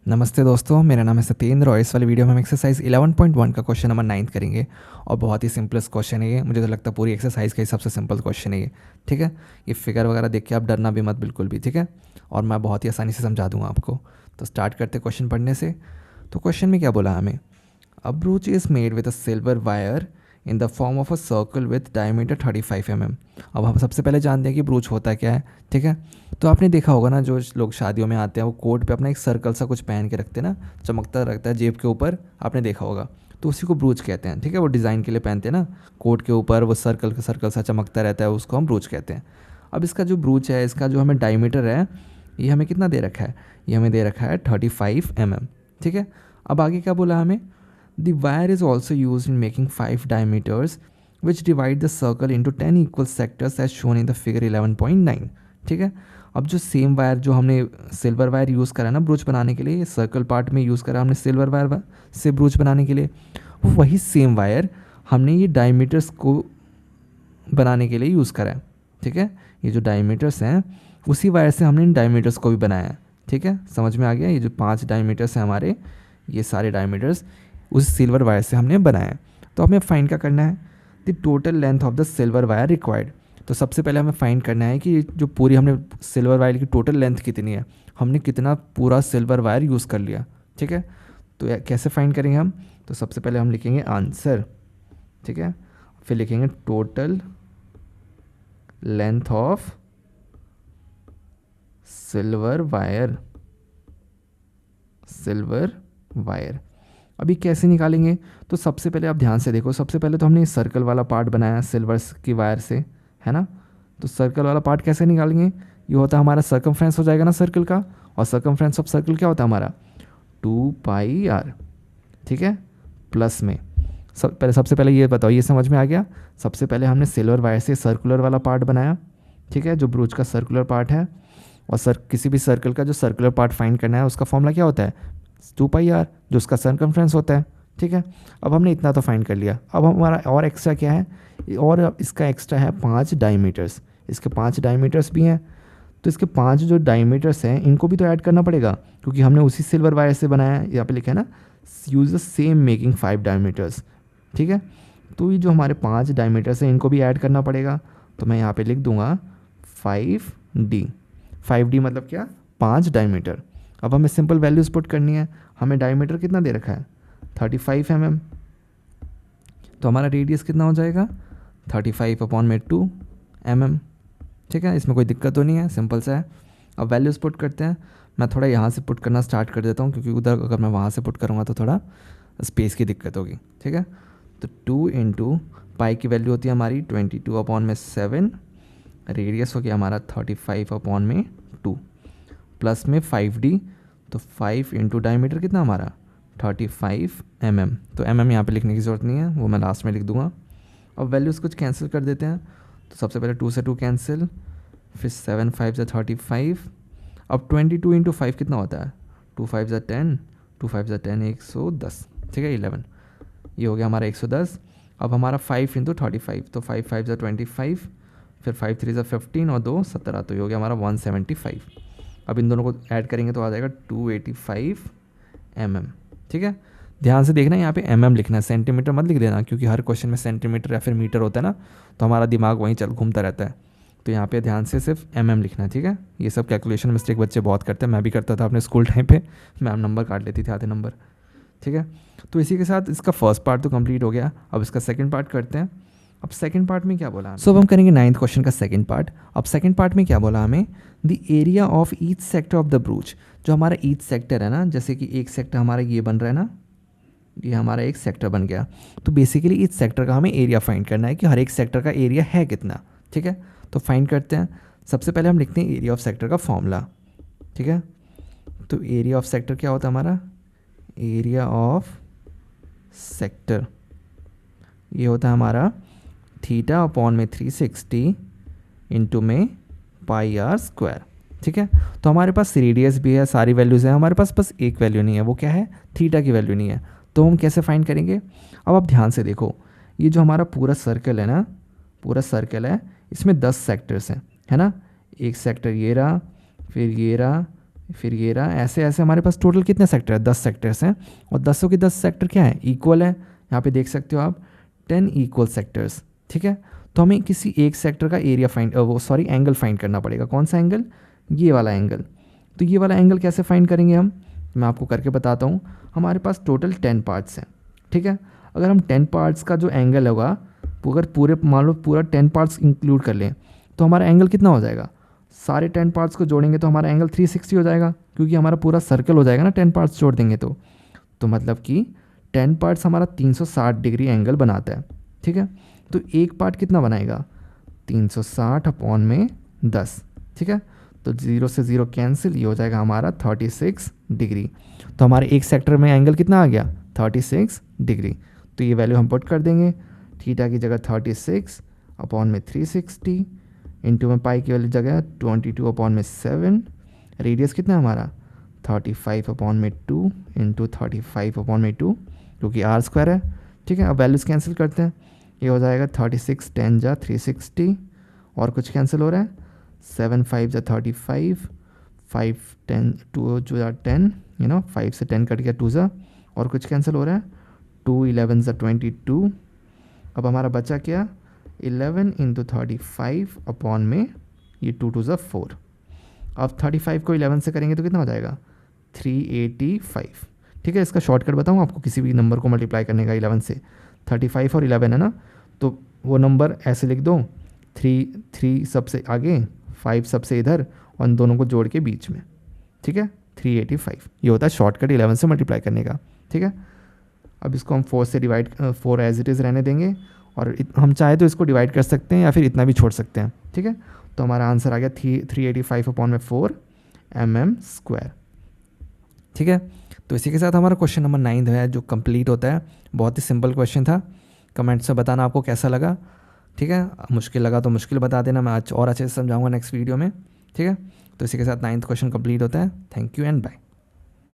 नमस्ते दोस्तों, मेरा नाम है सत्येंद्र और इस वाली वीडियो में हम एक्सरसाइज 11.1 का क्वेश्चन नंबर 9 करेंगे। और बहुत ही सिंपलेस्ट क्वेश्चन है ये, मुझे तो लगता है पूरी एक्सरसाइज का हिसाब से सिंपल क्वेश्चन है ये। ठीक है, ये फिगर वगैरह देख के आप डरना भी मत बिल्कुल भी, ठीक है। और मैं बहुत ही आसानी से समझा दूंगा आपको। तो स्टार्ट करते क्वेश्चन पढ़ने से। तो क्वेश्चन में क्या बोला हमें, a brooch is made with a silver wire in the form of a circle with diameter 35 mm। अब हम सबसे पहले जानते हैं कि ब्रूच होता क्या है, ठीक है। तो आपने देखा होगा ना, जो लोग शादियों में आते हैं वो कोट पे अपना एक सर्कल सा कुछ पहन के रखते हैं ना, चमकता रखता है जेब के ऊपर, आपने देखा होगा। तो उसी को ब्रूच कहते हैं, ठीक है। वो डिज़ाइन के लिए पहनते हैं ना, कोट के ऊपर वो सर्कल सा चमकता रहता है, उसको हम ब्रूच कहते हैं। अब इसका जो ब्रूच है, इसका जो हमें डायमीटर है, ये हमें कितना दे रखा है, ये हमें दे रखा है 35 mm, ठीक है। अब आगे क्या बोला हमें, The wire is also used in making 5 diameters which divide the circle into 10 equal sectors as shown in the figure 11.9। ठीक है, अब जो सेम वायर जो हमने सिल्वर वायर यूज़ करा ना ब्रूच बनाने के लिए, सर्कल पार्ट में यूज़ करा हमने सिल्वर वायर से ब्रूच बनाने के लिए, वो वही सेम वायर हमने ये डायमीटर्स को बनाने के लिए यूज़ करा है। ठीक है, ये जो डायमीटर्स हैं उसी वायर से हमने इन डायमीटर्स को भी बनाया है। ठीक है, समझ में आ गया। ये जो 5 डायमीटर्स हैं हमारे, ये सारे डायमीटर्स उस सिल्वर वायर से हमने बनाया। तो हमें फाइंड क्या करना है, the total length of the silver wire required. तो सबसे पहले हमें फाइंड करना है कि जो पूरी हमने सिल्वर वायर की टोटल लेंथ कितनी है, हमने कितना पूरा सिल्वर वायर यूज़ कर लिया। ठीक है, तो कैसे फाइंड करेंगे हम, तो सबसे पहले हम लिखेंगे आंसर, ठीक है, फिर लिखेंगे total length of silver wire. अभी कैसे निकालेंगे, तो सबसे पहले आप ध्यान से देखो, सबसे पहले तो हमने सर्कल वाला पार्ट बनाया सिल्वर की वायर से, है ना। तो सर्कल वाला पार्ट कैसे निकालेंगे, ये होता है हमारा सर्कमफ्रेंस हो जाएगा ना सर्कल का, और सर्कमफ्रेंस ऑफ सर्कल क्या होता है हमारा 2πr, ठीक है, प्लस में सबसे पहले ये बताओ, ये समझ में आ गया। सबसे पहले हमने सिल्वर वायर से सर्कुलर वाला पार्ट बनाया, ठीक है, जो ब्रूच का सर्कुलर पार्ट है। और किसी भी सर्कल का जो सर्कुलर पार्ट फाइंड करना है उसका फॉर्मूला क्या होता है 2πr, जो उसका सर्कमफ्रेंस होता है। ठीक है, अब हमने इतना तो फाइंड कर लिया। अब हमारा और एक्स्ट्रा क्या है, और इसका एक्स्ट्रा है 5 डायमीटर्स। इसके 5 डायमीटर्स भी हैं, तो इसके 5 जो डायमीटर्स हैं इनको भी तो ऐड करना पड़ेगा, क्योंकि हमने उसी सिल्वर वायर से बनाया है। यहाँ पे लिखा है ना, use the same making 5 diameters. ठीक है, तो ये जो हमारे 5 डायमीटर्स हैं इनको भी ऐड करना पड़ेगा। तो मैं यहाँ पे लिख दूँगा 5D। 5D मतलब क्या, 5 डायमीटर। अब हमें सिंपल वैल्यूज़ पुट करनी है। हमें डायमीटर कितना दे रखा है 35 mm, तो हमारा रेडियस कितना हो जाएगा 35/2 mm। ठीक है, इसमें कोई दिक्कत तो नहीं है, सिंपल सा है। अब वैल्यूज़ पुट करते हैं। मैं थोड़ा यहाँ से पुट करना स्टार्ट कर देता हूँ, क्योंकि उधर अगर मैं वहाँ से पुट करूँगा तो थोड़ा स्पेस की दिक्कत होगी। ठीक है, तो 2 इंटू पाई की वैल्यू होती है हमारी 22/7, रेडियस हो गया हमारा 35/2, प्लस में 5D, तो 5 इंटू डायमीटर कितना हमारा 35 mm। तो mm यहाँ पे लिखने की ज़रूरत नहीं है, वो मैं लास्ट में लिख दूँगा। अब वैल्यूज़ कुछ कैंसिल कर देते हैं। तो सबसे पहले 2 से 2 कैंसिल, फिर 7 5 से 35। अब 22 इंटू 5 कितना होता है 2 5 से 10, 2 5 से 10 110, ठीक है 11, ये हो गया हमारा 110। अब हमारा 5 इंटू 35, तो 5 5 से 25, फिर 5 3 से 15 और 2 17, तो ये हो गया हमारा 175। अब इन दोनों को ऐड करेंगे तो आ जाएगा 285 mm। ठीक है, ध्यान से देखना, यहाँ पे mm लिखना है, सेंटीमीटर मत लिख देना, क्योंकि हर क्वेश्चन में सेंटीमीटर या फिर मीटर होता है ना, तो हमारा दिमाग वहीं घूमता रहता है। तो यहाँ पे ध्यान से सिर्फ mm लिखना है, ठीक है। ये सब कैलकुलेशन मिस्टेक बच्चे बहुत करते हैं, मैं भी करता था अपने स्कूल टाइम पे, मैम नंबर काट लेती थी आधे नंबर। ठीक है, तो इसी के साथ इसका फर्स्ट पार्ट तो कंप्लीट हो गया। अब इसका सेकंड पार्ट करते हैं। अब सेकंड पार्ट में क्या बोला, सो अब हम करेंगे 9th क्वेश्चन का सेकंड पार्ट। अब सेकंड पार्ट में क्या बोला हमें, the area of each sector of the ब्रूच। जो हमारा ईच सेक्टर है ना, जैसे कि एक सेक्टर हमारा ये बन रहा है ना, ये हमारा एक सेक्टर बन गया, तो बेसिकली इस सेक्टर का हमें एरिया फाइंड करना है कि हर एक सेक्टर का एरिया है कितना। ठीक है, तो फाइंड करते हैं। सबसे पहले हम लिखते हैं एरिया ऑफ सेक्टर का फॉर्मूला। ठीक है, तो एरिया ऑफ सेक्टर क्या होता है हमारा, एरिया ऑफ सेक्टर ये होता है हमारा θ/360 इंटू में πr²। ठीक है, तो हमारे पास रेडियस भी है, सारी वैल्यूज़ हैं हमारे पास, बस एक वैल्यू नहीं है, वो क्या है थीटा की वैल्यू नहीं है। तो हम कैसे फाइंड करेंगे, अब आप ध्यान से देखो, ये जो हमारा पूरा सर्कल है ना, पूरा सर्कल है, इसमें 10 सेक्टर्स हैं, है ना। एक सेक्टर ये रहा, फिर ये रहा, फिर ये रहा, ऐसे ऐसे हमारे पास टोटल कितने सेक्टर है, 10 सेक्टर्स हैं, और 10 के 10 सेक्टर क्या है, इक्वल है। यहाँ पे देख सकते हो आप 10 इक्वल सेक्टर्स, ठीक है। तो हमें किसी एक सेक्टर का एरिया एंगल फाइंड करना पड़ेगा। कौन सा एंगल, ये वाला एंगल। तो ये वाला एंगल कैसे फाइंड करेंगे हम, मैं आपको करके बताता हूँ। हमारे पास टोटल 10 पार्ट्स हैं, ठीक है। अगर हम 10 पार्ट्स का जो एंगल होगा, अगर पूरे मान लो पूरा 10 पार्ट्स इंक्लूड कर लें, तो हमारा एंगल कितना हो जाएगा, सारे 10 पार्ट्स को जोड़ेंगे तो हमारा एंगल 360 हो जाएगा, क्योंकि हमारा पूरा सर्कल हो जाएगा ना 10 पार्ट्स जोड़ देंगे तो मतलब कि 10 पार्ट्स हमारा 360 डिग्री एंगल बनाता है, ठीक है। तो एक पार्ट कितना बनाएगा, 360 अपॉन में 10, ठीक है। तो 0 से 0 कैंसिल, ये हो जाएगा हमारा 36 डिग्री। तो हमारे एक सेक्टर में एंगल कितना आ गया, 36 डिग्री। तो ये वैल्यू हम पुट कर देंगे, थीटा की जगह 36 अपॉन में 360, इंटू में पाई की वाली जगह 22 अपॉन में 7, रेडियस कितना है हमारा 35 अपॉन में 2 इंटू 35 अपॉन में 2, क्योंकि आर स्क्वायर है, ठीक है। अब वैल्यूज़ कैंसिल करते हैं, ये हो जाएगा 36 10 जा 360, और कुछ कैंसिल हो रहा है, 7 5 जा 35, 5 10 2 जो जा 10, 5 से 10 कट गया 2 जा, और कुछ कैंसिल हो रहा है, 2 11 जा 22। अब हमारा बचा क्या, 11 इंटू 35 अपॉन में ये 2 2 जा 4। अब 35 को 11 से करेंगे तो कितना हो जाएगा, 385, ठीक है। इसका शॉर्टकट बताऊँ आपको, किसी भी नंबर को मल्टीप्लाई करने का 11 से, 35 और 11 है ना, तो वो नंबर ऐसे लिख दो, 3 सबसे आगे, 5 सबसे इधर, और इन दोनों को जोड़ के बीच में, ठीक है। 385 ये होता है शॉर्टकट 11 से मल्टीप्लाई करने का, ठीक है। अब इसको हम 4 से डिवाइड 4 एज इट इज़ रहने देंगे, और हम चाहे तो इसको डिवाइड कर सकते हैं या फिर इतना भी छोड़ सकते हैं, ठीक है। तो हमारा आंसर आ गया 385 अपॉन में 4 mm², ठीक है। तो इसी के साथ हमारा क्वेश्चन नंबर 9 है जो कंप्लीट होता है। बहुत ही सिंपल क्वेश्चन था। कमेंट्स में बताना आपको कैसा लगा, ठीक है। मुश्किल लगा तो मुश्किल बता देना, मैं आज और अच्छे से समझाऊंगा नेक्स्ट वीडियो में, ठीक है। तो इसी के साथ 9th क्वेश्चन कंप्लीट होता है। Thank you and bye.